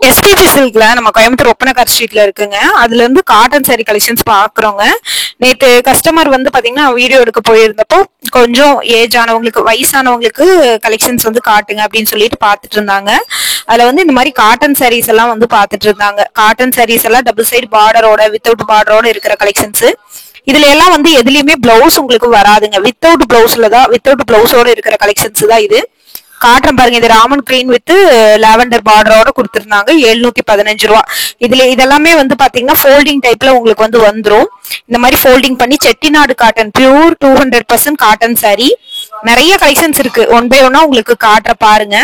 SPB சில்க்ல நம்ம கோயம்புத்தூர் ஒப்பனக்கார் ஸ்ட்ரீட்ல இருக்குங்க. அதுல இருந்து காட்டன் சாரி கலெக்ஷன்ஸ் பாக்குறோங்க. நேத்து கஸ்டமர் வந்து பாத்தீங்கன்னா வீடியோ எடுக்க போயிருந்தப்போ கொஞ்சம் ஏஜ் ஆனவங்களுக்கு வயசானவங்களுக்கு கலெக்ஷன்ஸ் வந்து காட்டுங்க அப்படின்னு சொல்லிட்டு பாத்துட்டு இருந்தாங்க. அதுல வந்து இந்த மாதிரி காட்டன் சாரீஸ் எல்லாம் வந்து பாத்துட்டு இருந்தாங்க. காட்டன் சாரீஸ் எல்லாம் டபுள் சைடு பார்டரோட வித்தவுட் பார்டரோட இருக்கிற கலெக்ஷன்ஸ். இதுல எல்லாம் வந்து எதுலயுமே பிளவுஸ் உங்களுக்கு வராதுங்க. வித்தவுட் பிளவுஸோட இருக்கிற கலெக்ஷன்ஸ் தான் இது. காட்டுறேன் பாருங்க. இது ராமன் கிரீன் வித் லாவெண்டர் பார்டரோட கொடுத்திருந்தாங்க. 715 ரூபா. இதெல்லாமே வந்து பாத்தீங்கன்னா ஃபோல்டிங் டைப்ல உங்களுக்கு வந்து வந்துரும். இந்த மாதிரி ஃபோல்டிங் பண்ணி Chettinad cotton pure 200% cotton sorry. நிறைய கலெக்ஷன்ஸ் இருக்கு. ஒன் பை ஒன்னா உங்களுக்கு காட்டுற பாருங்க.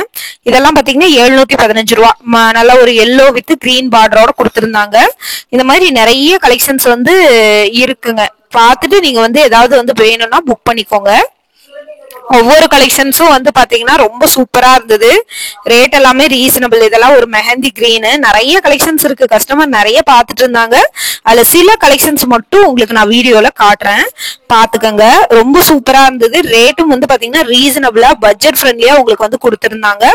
இதெல்லாம் பாத்தீங்கன்னா 715 ரூபா. நல்ல ஒரு எல்லோ வித் கிரீன் பார்டரோட கொடுத்திருந்தாங்க. இந்த மாதிரி நிறைய கலெக்ஷன்ஸ் வந்து இருக்குங்க. பார்த்துட்டு நீங்க வந்து ஏதாவது வந்து வேணும்னா புக் பண்ணிக்கோங்க. ஒவ்வொரு கலெக்ஷன்ஸும் வந்து பாத்தீங்கன்னா ரொம்ப சூப்பரா இருந்தது. ரேட் எல்லாமே ரீசனபிள். இதெல்லாம் ஒரு மெஹந்தி கிரீன். நிறைய கலெக்ஷன்ஸ் இருக்கு. கஸ்டமர் நிறைய பாத்துட்டு இருந்தாங்க. அதுல சில கலெக்ஷன்ஸ் மட்டும் உங்களுக்கு நான் வீடியோல காட்டுறேன், பாத்துக்கங்க. ரொம்ப சூப்பரா இருந்தது. ரேட்டும் வந்து பாத்தீங்கன்னா ரீசனபிளா பட்ஜெட் ஃப்ரெண்ட்லியா உங்களுக்கு வந்து கொடுத்திருந்தாங்க.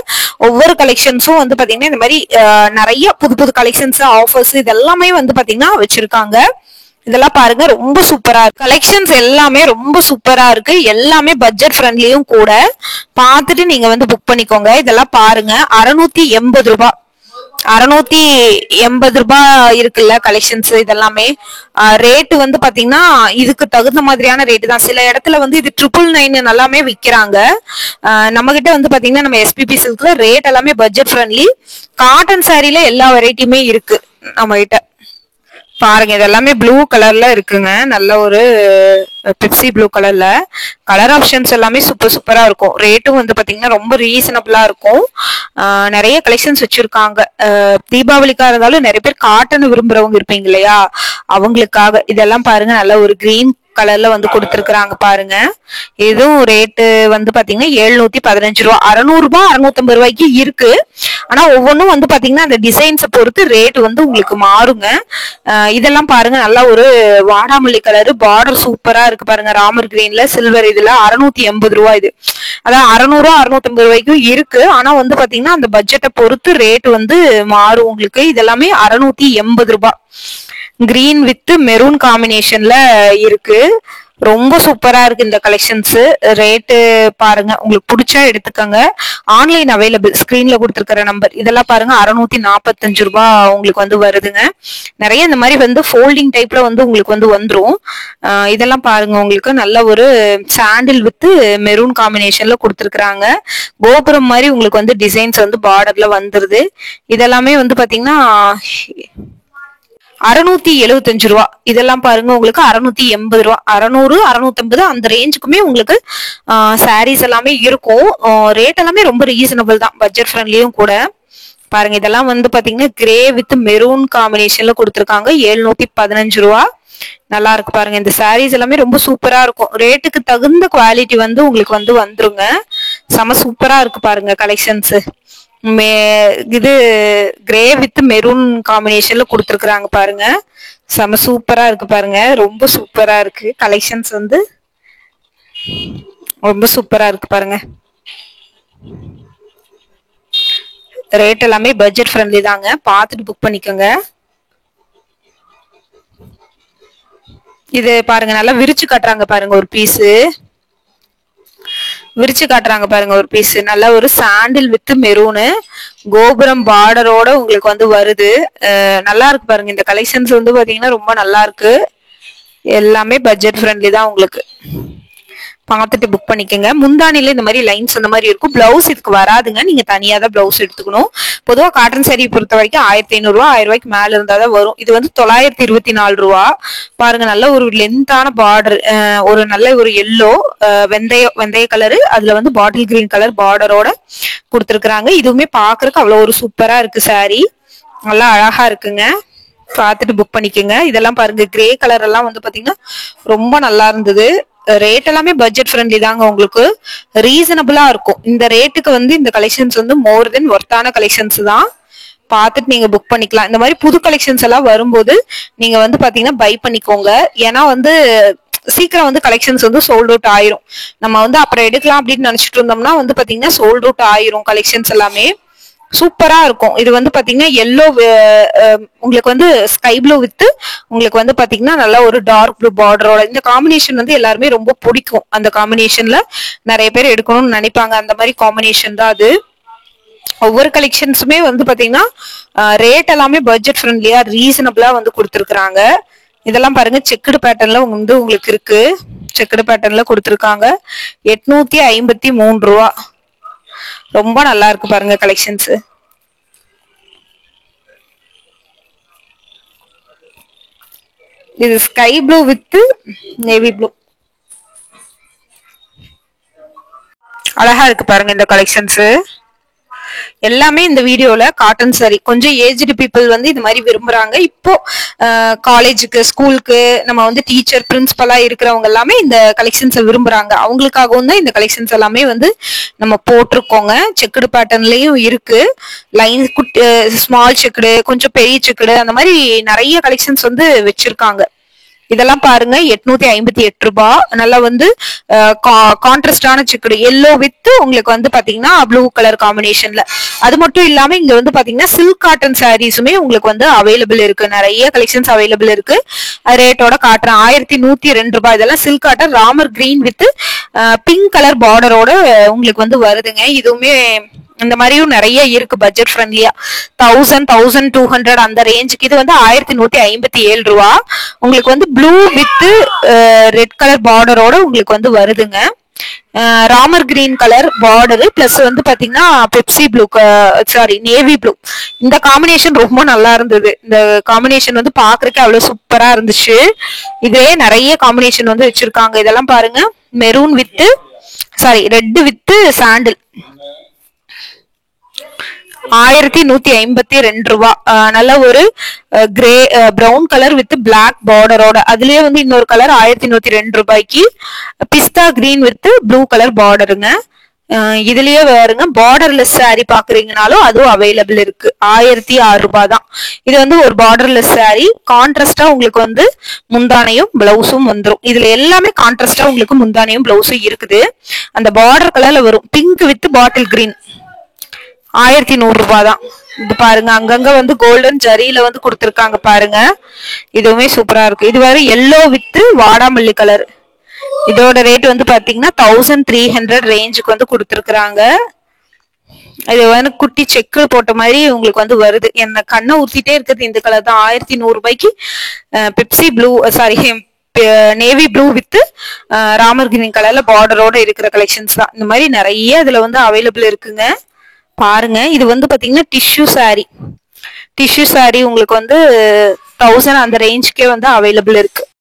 ஒவ்வொரு கலெக்ஷன்ஸும் வந்து பாத்தீங்கன்னா இந்த மாதிரி நிறைய புது புது கலெக்ஷன்ஸ் ஆஃபர்ஸ் இதெல்லாமே வந்து பாத்தீங்கன்னா வச்சிருக்காங்க. இதெல்லாம் பாருங்க, ரொம்ப சூப்பரா இருக்கு. கலெக்ஷன்ஸ் எல்லாமே ரொம்ப சூப்பரா இருக்கு. எல்லாமே பட்ஜெட் ஃப்ரெண்ட்லியும் கூட. பார்த்துட்டு நீங்க வந்து புக் பண்ணிக்கோங்க. இதெல்லாம் பாருங்க, 680 ரூபாய். 680 ரூபாய் இருக்குல்ல கலெக்ஷன்ஸ். இதெல்லாமே ரேட்டு வந்து பாத்தீங்கன்னா இதுக்கு தகுந்த மாதிரியான ரேட்டு தான். சில இடத்துல வந்து இது 999 எல்லாமே விக்கிறாங்க. நம்ம கிட்ட வந்து பாத்தீங்கன்னா நம்ம எஸ்பிபி சில்க்ல ரேட் எல்லாமே பட்ஜெட் ஃப்ரெண்ட்லி. காட்டன் சாரில எல்லா வெரைட்டியுமே இருக்கு நம்ம கிட்ட. பாருங்க, இதெல்லாமே ப்ளூ கலர்ல இருக்குங்க. நல்ல ஒரு பெப்சி ப்ளூ கலர்ல. கலர் ஆப்ஷன்ஸ் எல்லாமே சூப்பரா இருக்கும். ரேட்டும் வந்து பாத்தீங்கன்னா ரொம்ப ரீசனபிளா இருக்கும். நிறைய கலெக்ஷன்ஸ் வச்சிருக்காங்க. தீபாவளிக்கா இருந்தாலும் நிறைய பேர் காட்டன் விரும்புறவங்க இருப்பீங்க இல்லையா, அவங்களுக்காக. இதெல்லாம் பாருங்க, நல்ல ஒரு கிரீன் கலர்ல வந்து கொடுத்துருக்காங்க பாருங்க. இதுவும் ரேட்டு வந்து பாத்தீங்கன்னா 715 ரூபா. 600 ரூபாய் 650 ரூபாய்க்கு இருக்கு. ஆனா ஒவ்வொன்றும் வந்து பாத்தீங்கன்னா அந்த டிசைன்ஸை பொறுத்து ரேட் வந்து உங்களுக்கு மாறுங்க. இதெல்லாம் பாருங்க, நல்லா ஒரு வாடாமல்லி கலரு பார்டர் சூப்பரா இருக்கு பாருங்க. ராமர் கிரீன்ல சில்வர். இதுல 680 ரூபாய். இது அதான் 600 ரூபா 650 ரூபாய்க்கும் இருக்கு. ஆனா வந்து பாத்தீங்கன்னா அந்த பட்ஜெட்டை பொறுத்து ரேட் வந்து மாறும் உங்களுக்கு. இதெல்லாமே 680 ரூபாய். கிரீன் வித் மெரூன் காம்பினேஷன்ல இருக்கு. ரொம்ப சூப்பரா இருக்கு இந்த கலெக்ஷன்ஸ். ரேட்டு பாருங்க, உங்களுக்கு பிடிச்சா எடுத்துக்கோங்க. Online available. ஸ்கிரீன்ல கொடுத்துருக்கிற நம்பர். இதெல்லாம் பாருங்க, 645 ரூபாய் உங்களுக்கு வந்து வருதுங்க. நிறைய இந்த மாதிரி வந்து ஃபோல்டிங் டைப்ல வந்து உங்களுக்கு வந்து வந்துரும். இதெல்லாம் பாருங்க, உங்களுக்கு நல்ல ஒரு சாண்டில் வித் மெரூன் காம்பினேஷன்ல கொடுத்துருக்காங்க. கோபுரம் மாதிரி உங்களுக்கு வந்து டிசைன்ஸ் வந்து பார்டர்ல வந்துருது. இதெல்லாமே வந்து பாத்தீங்கன்னா 675 ரூபா. இதெல்லாம் பாருங்க, உங்களுக்கு 680 ரூபா. 600 650 அந்த ரேஞ்சுக்குமே உங்களுக்கு சாரீஸ் எல்லாமே இருக்கும். ரேட் எல்லாமே ரொம்ப ரீசனபிள் தான், பட்ஜெட் ஃப்ரெண்ட்லியும் கூட. பாருங்க, இதெல்லாம் வந்து பாத்தீங்கன்னா கிரே வித் மெரூன் காம்பினேஷன்ல கொடுத்துருக்காங்க. 715 ரூபா. நல்லா இருக்கு பாருங்க. இந்த சாரீஸ் எல்லாமே ரொம்ப சூப்பரா இருக்கும். ரேட்டுக்கு தகுந்த குவாலிட்டி வந்து உங்களுக்கு வந்து வந்துருங்க. செம சூப்பரா இருக்கு பாருங்க கலெக்ஷன்ஸ். இது கிரே வித் மெரூன் காம்பினேஷன்ல கொடுத்துருக்காங்க பாருங்க. செம சூப்பரா இருக்கு பாருங்க. ரொம்ப சூப்பரா இருக்கு கலெக்ஷன்ஸ் வந்து. ரொம்ப சூப்பரா இருக்கு பாருங்க. ரேட் எல்லாமே பட்ஜெட் ஃப்ரெண்ட்லி தாங்க. பார்த்துட்டு புக் பண்ணிக்கோங்க. இது பாருங்க, நல்லா விரிச்சு காட்டுறாங்க பாருங்க. ஒரு பீஸு விரிச்சு காட்டுறாங்க பாருங்க. ஒரு பீஸ் நல்ல ஒரு சாண்டில் வித் மெரூனு கோபுரம் பார்டரோட உங்களுக்கு வந்து வருது. நல்லா இருக்கு பாருங்க. இந்த கலெக்ஷன்ஸ் வந்து பாத்தீங்கன்னா ரொம்ப நல்லா இருக்கு. எல்லாமே பட்ஜெட் ஃப்ரெண்ட்லி தான் உங்களுக்கு. பார்த்துட்டு புக் பண்ணிக்கோங்க. முந்தானில இந்த மாதிரி லைன்ஸ் அந்த மாதிரி இருக்கும். பிளவுஸ் இதுக்கு வராதுங்க. நீங்க தனியா தான் பிளவுஸ் எடுத்துக்கணும். பொதுவா காட்டன் சாரி பொறுத்த வரைக்கும் 1500 ரூபா 1000 ரூபாய்க்கு மேல இருந்தாதான் வரும். இது வந்து 924 ரூபா. பாருங்க, நல்ல ஒரு லென்த்தான பார்டர். ஒரு நல்ல ஒரு எல்லோ வெந்தய கலரு. அதுல வந்து பாட்டில் கிரீன் கலர் பார்டரோட கொடுத்துருக்காங்க. இதுவுமே பாக்குறதுக்கு அவ்வளவு ஒரு சூப்பரா இருக்கு சாரி. நல்லா அழகா இருக்குங்க. பார்த்துட்டு புக் பண்ணிக்கோங்க. இதெல்லாம் பாருங்க, கிரே கலர் எல்லாம் வந்து பாத்தீங்கன்னா ரொம்ப நல்லா இருந்தது. ரேட் எல்லாமே பட்ஜெட் ஃப்ரெண்ட்லி தாங்க. உங்களுக்கு ரீசனபிளா இருக்கும். இந்த ரேட்டுக்கு வந்து இந்த கலெக்ஷன்ஸ் வந்து மோர் தென் ஒர்த்தான கலெக்ஷன்ஸ் தான். பார்த்துட்டு நீங்க புக் பண்ணிக்கலாம். இந்த மாதிரி புது கலெக்ஷன்ஸ் எல்லாம் வரும்போது நீங்க வந்து பாத்தீங்கன்னா பை பண்ணிக்கோங்க. ஏன்னா வந்து சீக்கிரம் வந்து கலெக்ஷன்ஸ் வந்து சோல்ட் அவுட் ஆயிரும். நம்ம வந்து அப்புறம் எடுக்கலாம் அப்படின்னு நினைச்சிட்டு இருந்தோம்னா வந்து பாத்தீங்கன்னா சோல்ட் அவுட் ஆயிரும் கலெக்ஷன்ஸ் எல்லாமே. சூப்பரா இருக்கும். இது வந்து பாத்தீங்கன்னா எல்லோ, உங்களுக்கு வந்து ஸ்கை ப்ளூ வித் உங்களுக்கு வந்து பாத்தீங்கன்னா நல்லா ஒரு டார்க் ப்ளூ பார்டரோட இந்த காம்பினேஷன் வந்து எல்லாருமே ரொம்ப பிடிக்கும். அந்த காம்பினேஷன்ல நிறைய பேர் எடுக்கணும்னு நினைப்பாங்க. அந்த மாதிரி காம்பினேஷன் தான் அது. ஒவ்வொரு கலெக்ஷன்ஸுமே வந்து பாத்தீங்கன்னா ரேட் எல்லாமே பட்ஜெட் ஃப்ரெண்ட்லியா ரீசனபிளா வந்து கொடுத்துருக்காங்க. இதெல்லாம் பாருங்க, செக்குடு பேட்டர்ன்ல வந்து உங்களுக்கு இருக்கு. செக்குடு பேட்டர்ன்ல கொடுத்துருக்காங்க. 853 ரூபா. ரொம்ப நல்லா இருக்கு பாருங்க கலெக்ஷன்ஸ். இது sky blue with navy blue. அழகா இருக்கு பாருங்க இந்த கலெக்ஷன்ஸ் எல்லாமே. இந்த வீடியோல காட்டன் சாரி கொஞ்சம் ஏஜ்டு பீப்புள் வந்து இது மாதிரி விரும்புறாங்க. இப்போ காலேஜுக்கு, ஸ்கூலுக்கு, நம்ம வந்து டீச்சர், பிரின்சிபலா இருக்கிறவங்க எல்லாமே இந்த கலெக்ஷன்ஸை விரும்புறாங்க. அவங்களுக்காகவும் தான் இந்த கலெக்ஷன்ஸ் எல்லாமே வந்து நம்ம போட்டிருக்கோங்க. செக்குடு பேட்டர்ன்லயும் இருக்கு. லைன் ஸ்மால் செக்குடு, கொஞ்சம் பெரிய செக்குடு, அந்த மாதிரி நிறைய கலெக்ஷன்ஸ் வந்து வச்சிருக்காங்க. இதெல்லாம் பாருங்க 858 ரூபாய். நல்லா வந்து கான்ட்ராஸ்டான செக்குடு எல்லோ வித் உங்களுக்கு வந்து பாத்தீங்கன்னா ப்ளூ கலர் காம்பினேஷன்ல. அது மட்டும் இல்லாம இங்க வந்து பாத்தீங்கன்னா சில்க் காட்டன் சாரீஸுமே உங்களுக்கு வந்து அவைலபிள் இருக்கு. நிறைய கலெக்ஷன்ஸ் அவைலபிள் இருக்கு. ரேட்டோட காட்டுறேன். 1102 ரூபாய். இதெல்லாம் silk cotton Ramar green with pink colour பார்டரோட உங்களுக்கு வந்து வருதுங்க. இதுவுமே இந்த மாதிரியும் நிறைய இருக்கு பட்ஜெட் ஃப்ரெண்ட்லியா. 1200 அந்த ரேஞ்சுக்கு. இது வந்து 1157 ரூபா. உங்களுக்கு வந்து ப்ளூ வித் ரெட் கலர் பார்டரோட உங்களுக்கு வந்து வருதுங்க. Ramar green colour border plus வந்து பாத்தீங்கன்னா Pepsi blue, sorry navy blue. இந்த காம்பினேஷன் ரொம்ப நல்லா இருந்தது. இந்த காம்பினேஷன் வந்து பாக்குறதுக்கு அவ்வளவு சூப்பரா இருந்துச்சு. இதே நிறைய காம்பினேஷன் வந்து வச்சிருக்காங்க. இதெல்லாம் பாருங்க, maroon with sari red with sandal 1152 ரூபா. நல்ல ஒரு grey brown colour with black பார்டரோட. அதுலயே வந்து இன்னொரு கலர் 1102 ரூபாய்க்கு pista green with blue colour பார்டருங்க. இதுலயே வேறுங்க பார்டர்லெஸ் சாரி பாக்குறீங்கனாலும் அதுவும் அவைலபிள் இருக்கு. 1006 ரூபாய் தான். இது வந்து ஒரு பார்டர்லெஸ் சாரி. கான்ட்ராஸ்டா உங்களுக்கு வந்து முந்தானையும் பிளவுஸும் வந்துடும். இதுல எல்லாமே கான்ட்ராஸ்டா உங்களுக்கு முந்தானையும் பிளவுஸும் இருக்குது. அந்த பார்டர் கலர்ல வரும். பிங்க் வித் பாட்டில் கிரீன் 1100 ரூபாய் தான். இது பாருங்க, அங்கங்க வந்து கோல்டன் ஜரியில வந்து கொடுத்துருக்காங்க பாருங்க. இதுவுமே சூப்பரா இருக்கு. இது வேற எல்லோ வித் வாடாமல்லி கலர். இதோட ரேட் வந்து பாத்தீங்கன்னா 1300 ரேஞ்சுக்கு வந்து கொடுத்துருக்காங்க. இது வந்து குட்டி செக்கு போட்ட மாதிரி உங்களுக்கு வந்து வருது. என்ன கண்ணை ஊத்திட்டே இருக்குது இந்த கலர் தான். 1100 ரூபாய்க்கு Pepsi blue, sorry navy blue with Ramar green கலர்ல பார்டரோட இருக்கிற கலெக்ஷன்ஸ் தான். இந்த மாதிரி நிறைய இதுல வந்து அவைலபிள் இருக்குங்க. பாருங்க, இது வந்து பாத்தீங்கன்னா டிஷ்யூ சாரி. டிஷ்யூ சாரி உங்களுக்கு வந்து 1000 அந்த ரேஞ்சுக்கே வந்து அவைலபிள் இருக்கு.